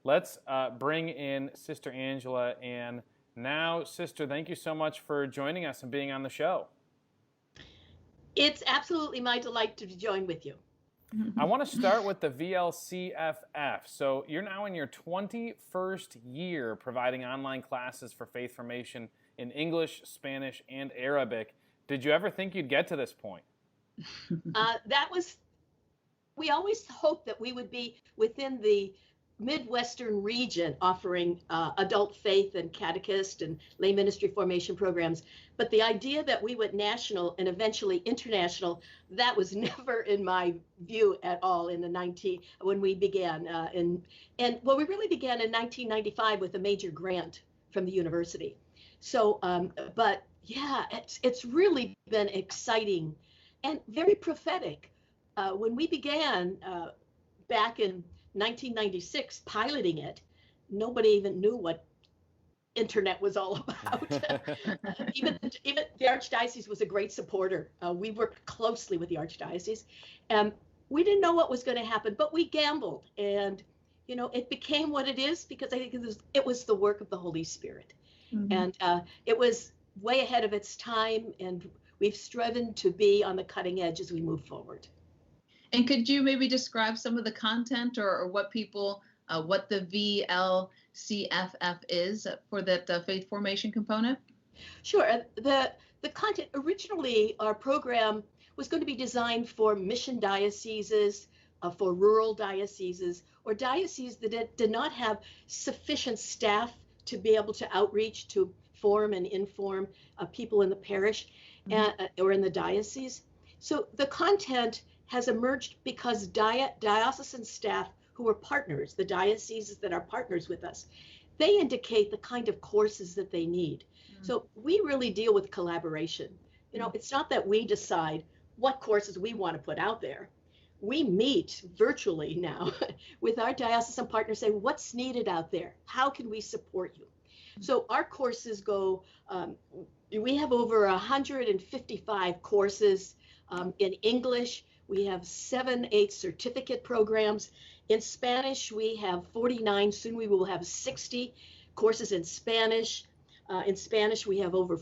let's bring in Sister Angela. And now, Sister, thank you so much for joining us and being on the show. It's absolutely my delight to join with you. I want to start with the VLCFF. So you're now in your 21st year providing online classes for faith formation in English, Spanish, and Arabic. Did you ever think you'd get to this point? We always hoped that we would be within the Midwestern region offering adult faith and catechist and lay ministry formation programs. But the idea that we went national and eventually international, that was never in my view at all when we began. We really began in 1995 with a major grant from the university. So, but yeah, it's really been exciting and very prophetic. When we began back in 1996 piloting it, nobody even knew what internet was all about. Even the Archdiocese was a great supporter. We worked closely with the Archdiocese. We didn't know what was going to happen, but we gambled, and it became what it is because I think it was the work of the Holy Spirit. Mm-hmm. And it was way ahead of its time, and we've striven to be on the cutting edge as we move forward. And could you maybe describe some of the content or what the VLCFF is for that faith formation component? Sure. The content, originally our program was going to be designed for mission dioceses, for rural dioceses, or dioceses that did not have sufficient staff to be able to outreach, to form and inform people in the parish, mm-hmm. Or in the diocese. So the content has emerged because diocesan staff who are partners, the dioceses that are partners with us, they indicate the kind of courses that they need. Mm-hmm. So we really deal with collaboration. It's not that we decide what courses we want to put out there. We meet virtually now with our diocesan partners, saying what's needed out there? How can we support you? Mm-hmm. So our courses go, we have over 155 courses in English. We have 7-8 certificate programs. In Spanish, we have 49. Soon we will have 60 courses in Spanish. In Spanish, we have over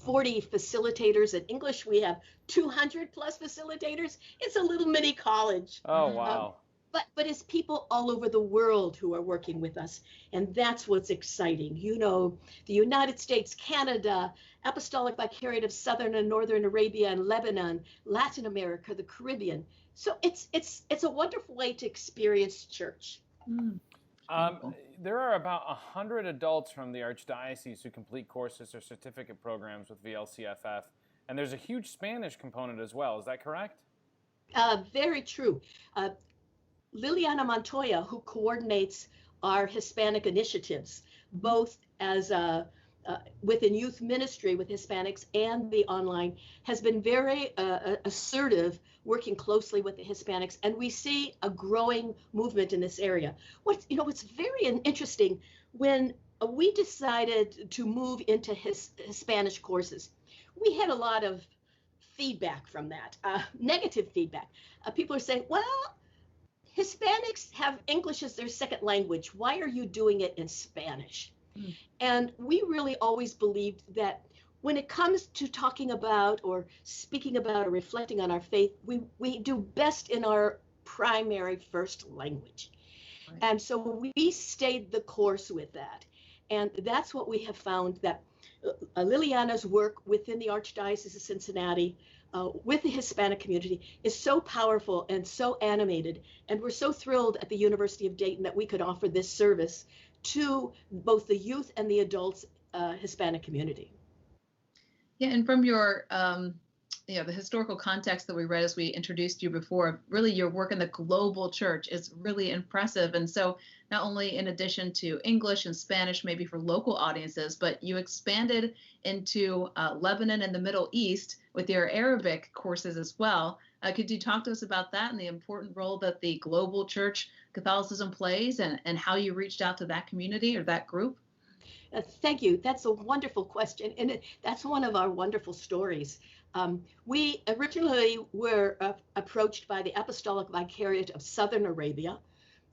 40 facilitators. In English, we have 200 plus facilitators. It's a little mini college. Oh, wow. But it's people all over the world who are working with us. And that's what's exciting. The United States, Canada, Apostolic Vicariate of Southern and Northern Arabia and Lebanon, Latin America, the Caribbean. So it's a wonderful way to experience church. There are about 100 adults from the Archdiocese who complete courses or certificate programs with VLCFF. And there's a huge Spanish component as well. Is that correct? Very true. Liliana Montoya, who coordinates our Hispanic initiatives, both as within youth ministry with Hispanics and the online, has been very assertive, working closely with the Hispanics, and we see a growing movement in this area. What's very interesting, when we decided to move into Spanish courses, we had a lot of feedback from that, negative feedback. People are saying, well, Hispanics have English as their second language. Why are you doing it in Spanish? Mm. And we really always believed that when it comes to talking about or speaking about or reflecting on our faith, we do best in our primary first language. Right. And so we stayed the course with that. And that's what we have found, that Liliana's work within the Archdiocese of Cincinnati with the Hispanic community is so powerful and so animated. And we're so thrilled at the University of Dayton that we could offer this service to both the youth and the adults Hispanic community. Yeah, and from your the historical context that we read as we introduced you before, really your work in the global church is really impressive. And so not only in addition to English and Spanish, maybe for local audiences, but you expanded into Lebanon and the Middle East with your Arabic courses as well. Could you talk to us about that and the important role that the global church Catholicism plays and how you reached out to that community or that group? Thank you. That's a wonderful question. And that's one of our wonderful stories. We originally were approached by the Apostolic Vicariate of Southern Arabia,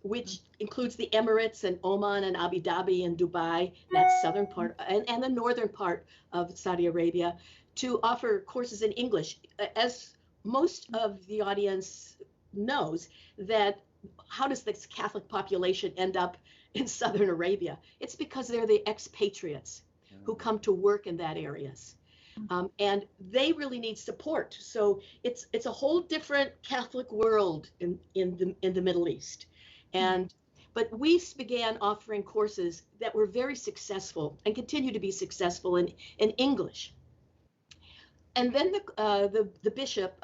which includes the Emirates and Oman and Abu Dhabi and Dubai, that's southern part, and the northern part of Saudi Arabia, to offer courses in English. As most of the audience knows, that how does this Catholic population end up in southern Arabia? It's because they're the expatriates who come to work in that areas. And they really need support. So it's a whole different Catholic world in the Middle East. But we began offering courses that were very successful and continue to be successful in English. And then the bishop,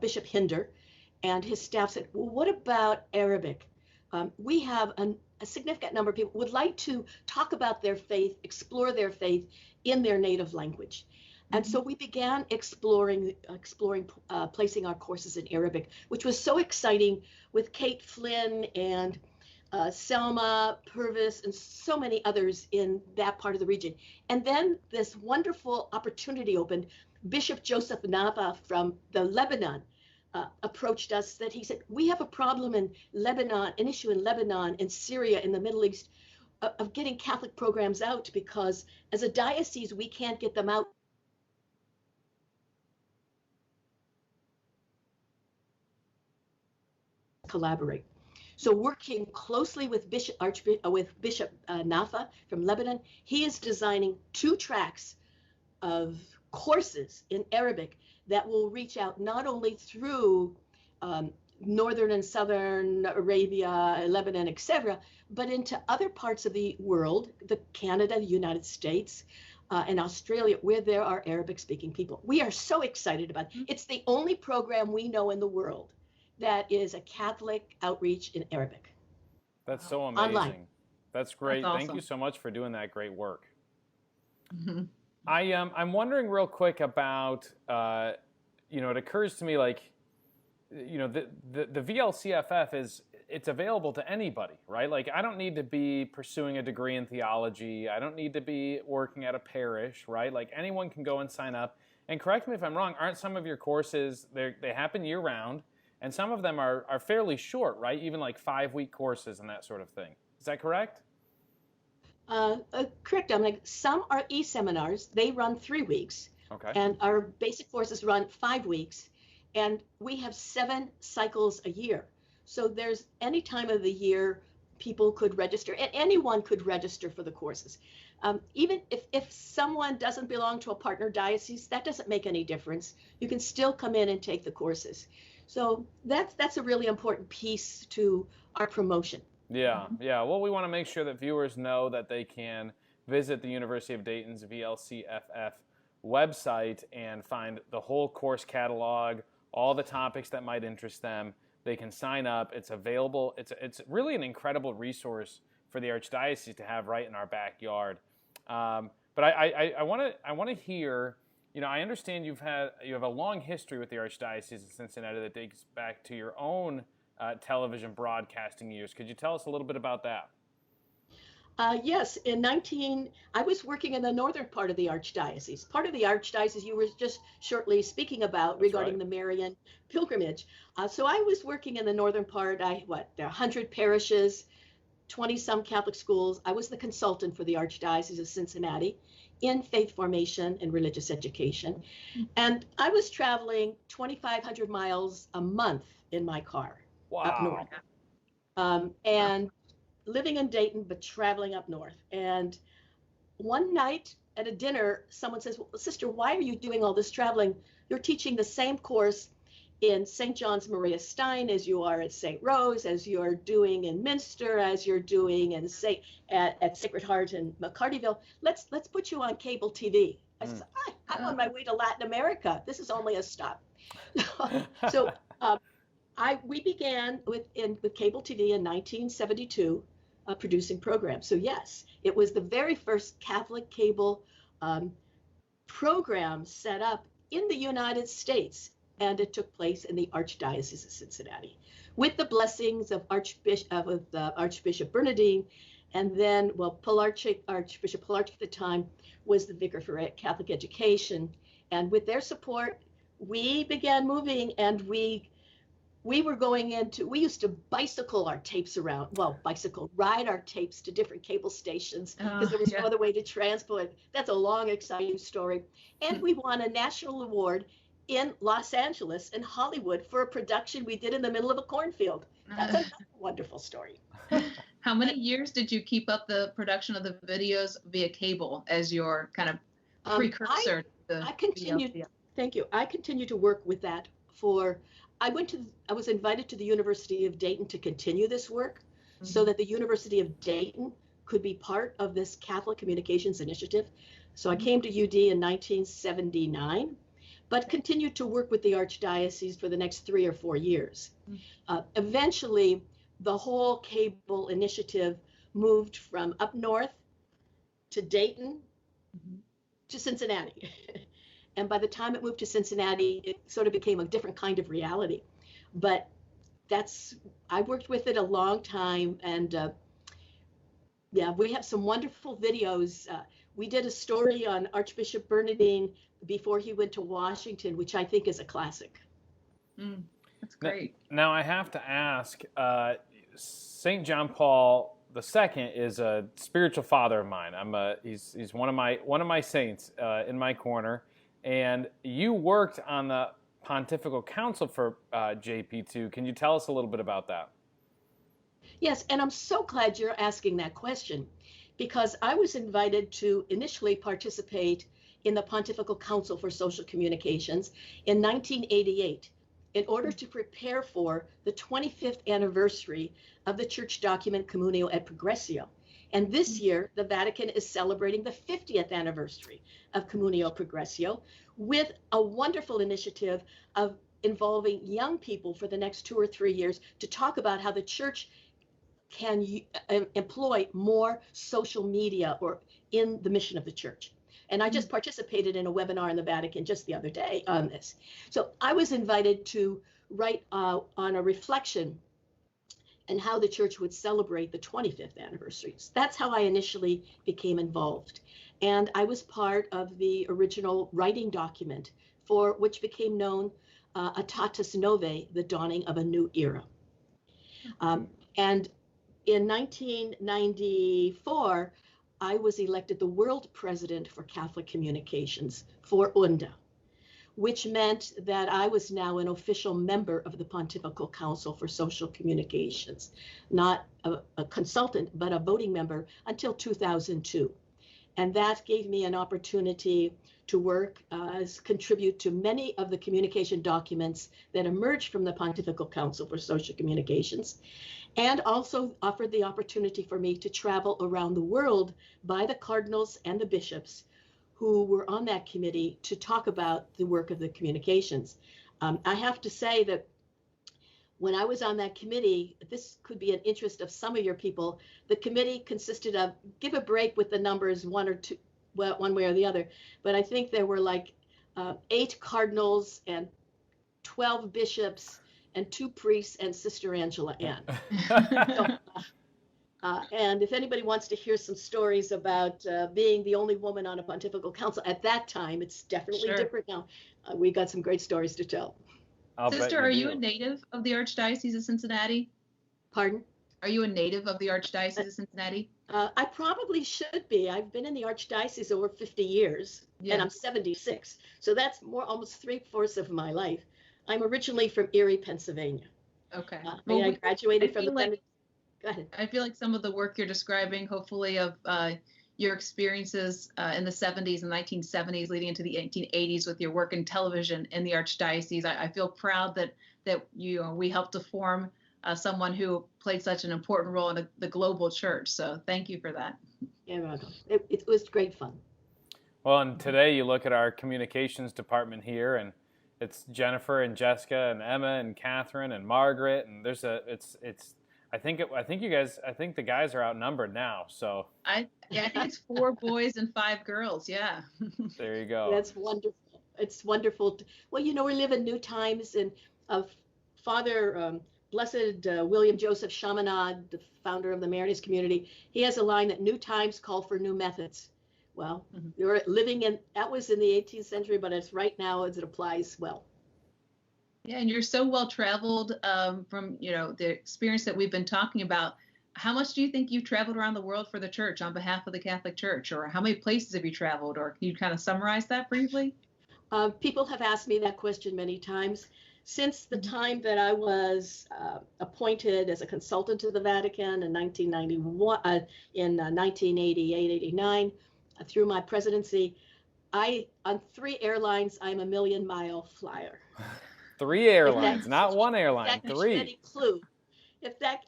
Bishop Hinder, and his staff said, well, what about Arabic? We have a significant number of people who would like to talk about their faith, explore their faith in their native language. And so we began exploring placing our courses in Arabic, which was so exciting with Kate Flynn and Selma Purvis and so many others in that part of the region. And then this wonderful opportunity opened. Bishop Joseph Nava from the Lebanon approached us, that he said, we have a problem in Lebanon, an issue in Lebanon, in Syria, in the Middle East, of getting Catholic programs out, because as a diocese, we can't get them out. Collaborate. So working closely with Bishop Nafa from Lebanon, he is designing 2 tracks of courses in Arabic that will reach out not only through northern and southern Arabia, Lebanon, etc., but into other parts of the world, Canada, the United States, and Australia, where there are Arabic-speaking people. We are so excited about it. It's the only program we know in the world that is a Catholic outreach in Arabic. That's so amazing. Online. That's great. That's awesome. Thank you so much for doing that great work. Mm-hmm. I'm wondering real quick about, it occurs to me like, the VLCFF it's available to anybody, right? Like, I don't need to be pursuing a degree in theology. I don't need to be working at a parish, right? Like, anyone can go and sign up. And correct me if I'm wrong, aren't some of your courses, they happen year round, and some of them are fairly short, right? Even like 5-week courses and that sort of thing. Is that correct? Correct. Some are e-seminars. They run 3 weeks. Okay. And our basic courses run 5 weeks. And we have 7 cycles a year. So there's any time of the year people could register, and anyone could register for the courses. Even if someone doesn't belong to a partner diocese, that doesn't make any difference. You can still come in and take the courses. So that's a really important piece to our promotion. Yeah. Well, we want to make sure that viewers know that they can visit the University of Dayton's VLCFF website and find the whole course catalog, all the topics that might interest them. They can sign up. It's available. It's really an incredible resource for the Archdiocese to have right in our backyard. But I want to hear. I understand you have a long history with the Archdiocese of Cincinnati that dates back to your own television broadcasting years. Could you tell us a little bit about that? Yes, I was working in the northern part of the Archdiocese. Part of the Archdiocese you were just shortly speaking about. That's regarding right. The Marian pilgrimage. So I was working in the northern part. There are 100 parishes, 20-some Catholic schools. I was the consultant for the Archdiocese of Cincinnati in faith formation and religious education. And I was traveling 2,500 miles a month in my car. Wow. Up north. And living in Dayton, but traveling up north. And one night at a dinner, someone says, well, sister, why are you doing all this traveling? You're teaching the same course in St. John's Maria Stein as you are at St. Rose, as you're doing in Minster, as you're doing in at Sacred Heart in McCartyville. Let's put you on cable TV. I said, I'm on my way to Latin America. This is only a stop. So we began with cable TV in 1972, producing programs. So yes, it was the very first Catholic cable program set up in the United States, and it took place in the Archdiocese of Cincinnati, with the blessings of Archbishop Bernardine, and then Archbishop Pilarczyk at the time was the vicar for Catholic education, and with their support, we began moving, and we we used to bicycle our tapes around, ride our tapes to different cable stations because there was no other way to transport it. That's a long, exciting story. And we won a national award in Los Angeles and Hollywood for a production we did in the middle of a cornfield. That's a wonderful story. How many years did you keep up the production of the videos via cable as your kind of precursor to the Thank you. I continued to work with that I was invited to the University of Dayton to continue this work so that the University of Dayton could be part of this Catholic Communications Initiative. So I came to UD in 1979, but continued to work with the Archdiocese for the next 3 or 4 years. Eventually, the whole cable initiative moved from up north to Dayton to Cincinnati. And by the time it moved to Cincinnati, it sort of became a different kind of reality. But I worked with it a long time. And we have some wonderful videos. We did a story on Archbishop Bernardine before he went to Washington, which I think is a classic. That's great. Now I have to ask, St. John Paul II is a spiritual father of mine. He's one of my saints in my corner. And you worked on the Pontifical Council for JP2. Can you tell us a little bit about that? Yes, and I'm so glad you're asking that question, because I was invited to initially participate in the Pontifical Council for Social Communications in 1988 in order to prepare for the 25th anniversary of the church document Communio et Progressio. And this year, the Vatican is celebrating the 50th anniversary of Communio Progressio with a wonderful initiative of involving young people for the next 2 or 3 years to talk about how the church can employ more social media or in the mission of the church. And I just participated in a webinar in the Vatican just the other day on this. So I was invited to write on a reflection and how the church would celebrate the 25th anniversary. That's how I initially became involved. And I was part of the original writing document for which became known Aetatis Novae, the dawning of a new era. And in 1994, I was elected the world president for Catholic communications for UNDA, which meant that I was now an official member of the Pontifical Council for Social Communications, not a consultant, but a voting member until 2002. And that gave me an opportunity to work contribute to many of the communication documents that emerged from the Pontifical Council for Social Communications, and also offered the opportunity for me to travel around the world by the cardinals and the bishops who were on that committee to talk about the work of the communications. I have to say that when I was on that committee, this could be an interest of some of your people, the committee consisted of, give a break with the numbers one or two, well, one way or the other, but I think there were like 8 cardinals and 12 bishops and 2 priests and Sister Angela Ann. And if anybody wants to hear some stories about being the only woman on a pontifical council at that time, it's definitely different now. We got some great stories to tell. Sister, are you a native of the Archdiocese of Cincinnati? Pardon? Are you a native of the Archdiocese of Cincinnati? I probably should be. I've been in the Archdiocese over 50 years, and I'm 76. So that's almost 3/4 of my life. I'm originally from Erie, Pennsylvania. Okay. I graduated from the... Go ahead. I feel like some of the work you're describing, hopefully, of your experiences in the 70s and 1970s leading into the 1880s with your work in television in the Archdiocese. I feel proud that we helped to form someone who played such an important role in the global church. So thank you for that. Yeah, it was great fun. Well, and today you look at our communications department here, and it's Jennifer and Jessica and Emma and Catherine and Margaret, and I think the guys are outnumbered now. So I think it's 4 boys and 5 girls. Yeah. There you go. That's wonderful. It's wonderful. Well, we live in new times, and Father Blessed William Joseph Chaminade, the founder of the Marianist community, he has a line that new times call for new methods. Well, you're living that was in the 18th century, but it's right now as it applies well. Yeah, and you're so well traveled from, the experience that we've been talking about. How much do you think you've traveled around the world for the church on behalf of the Catholic Church, or how many places have you traveled, or can you kind of summarize that briefly? People have asked me that question many times. Since the time that I was appointed as a consultant to the Vatican in 1991, in 1988, 89, through my presidency, on 3 airlines, I'm a million-mile flyer. 3 airlines, not one airline, That gives you 3. any clue. If that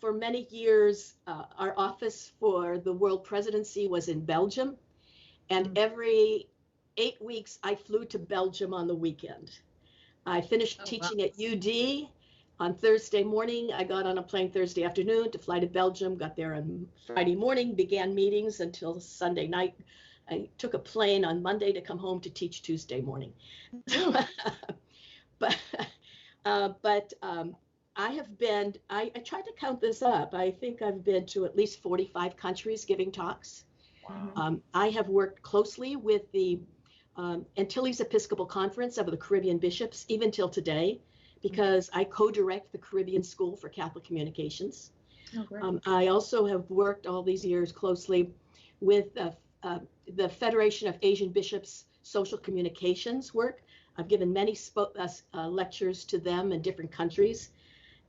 for many years, our office for the world presidency was in Belgium, and every 8 weeks I flew to Belgium on the weekend. I finished teaching at UD on Thursday morning. I got on a plane Thursday afternoon to fly to Belgium, got there on Friday morning, began meetings until Sunday night. I took a plane on Monday to come home to teach Tuesday morning. but I have been, I tried to count this up. I think I've been to at least 45 countries giving talks. Wow. I have worked closely with the Antilles Episcopal Conference of the Caribbean Bishops, even till today, because I co-direct the Caribbean School for Catholic Communications. Oh, great. I also have worked all these years closely with the Federation of Asian Bishops Social Communications work. I've given many lectures to them in different countries.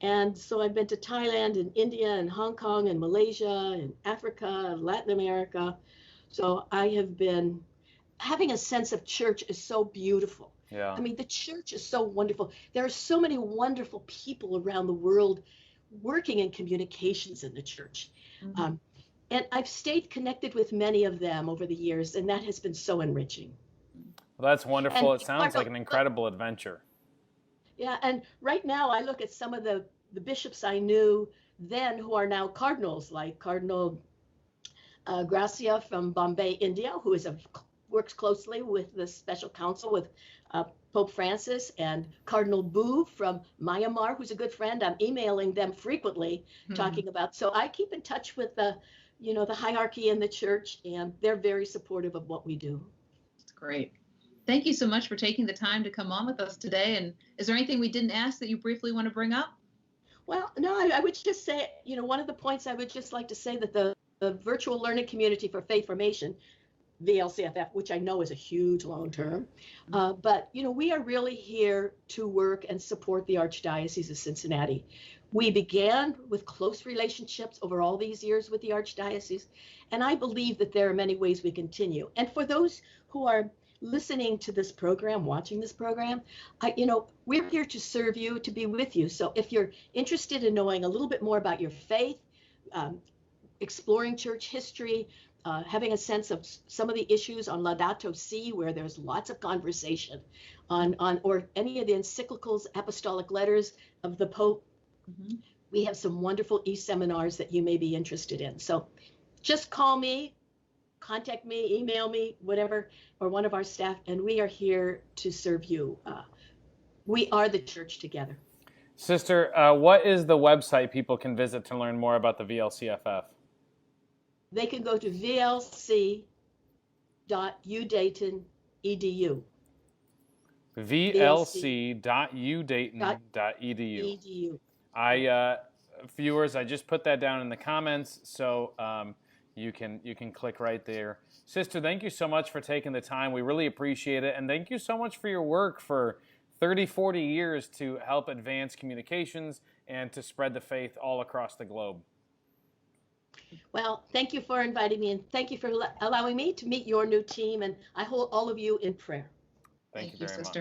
And so I've been to Thailand and India and Hong Kong and Malaysia and Africa, Latin America. So I have been having a sense of church is so beautiful. Yeah. I mean, the church is so wonderful. There are so many wonderful people around the world working in communications in the church. And I've stayed connected with many of them over the years, and that has been so enriching. Well, that's wonderful. And it sounds like an incredible adventure. Yeah, and right now I look at some of the bishops I knew then who are now cardinals, like Cardinal Gracia from Bombay, India, who works closely with the special council with Pope Francis, and Cardinal Bu from Myanmar, who's a good friend. I'm emailing them frequently, talking about. So I keep in touch with the hierarchy in the church, and they're very supportive of what we do. That's great. Thank you so much for taking the time to come on with us today. And is there anything we didn't ask that you briefly want to bring up? Well, no, I would just say, one of the points I would just like to say that the virtual learning community for faith formation, VLCFF, which I know is a huge long term, but we are really here to work and support the Archdiocese of Cincinnati. We began with close relationships over all these years with the Archdiocese, and I believe that there are many ways we continue. And for those who are listening to this program, watching this program, we're here to serve you, to be with you. So if you're interested in knowing a little bit more about your faith, exploring church history, having a sense of some of the issues on Laudato Si, where there's lots of conversation on or any of the encyclicals, apostolic letters of the Pope, we have some wonderful e-seminars that you may be interested in. So just call me, contact me, email me, whatever, or one of our staff, and we are here to serve you. We are the church together. Sister, what is the website people can visit to learn more about the VLCFF? They can go to VLC.UDayton.edu. VLC.UDayton.edu. Viewers, I just put that down in the comments, so you can click right there. Sister, thank you so much for taking the time. We really appreciate it, and thank you so much for your work for 30, 40 years to help advance communications and to spread the faith all across the globe. Well, thank you for inviting me, and thank you for allowing me to meet your new team, and I hold all of you in prayer. Thank you very much.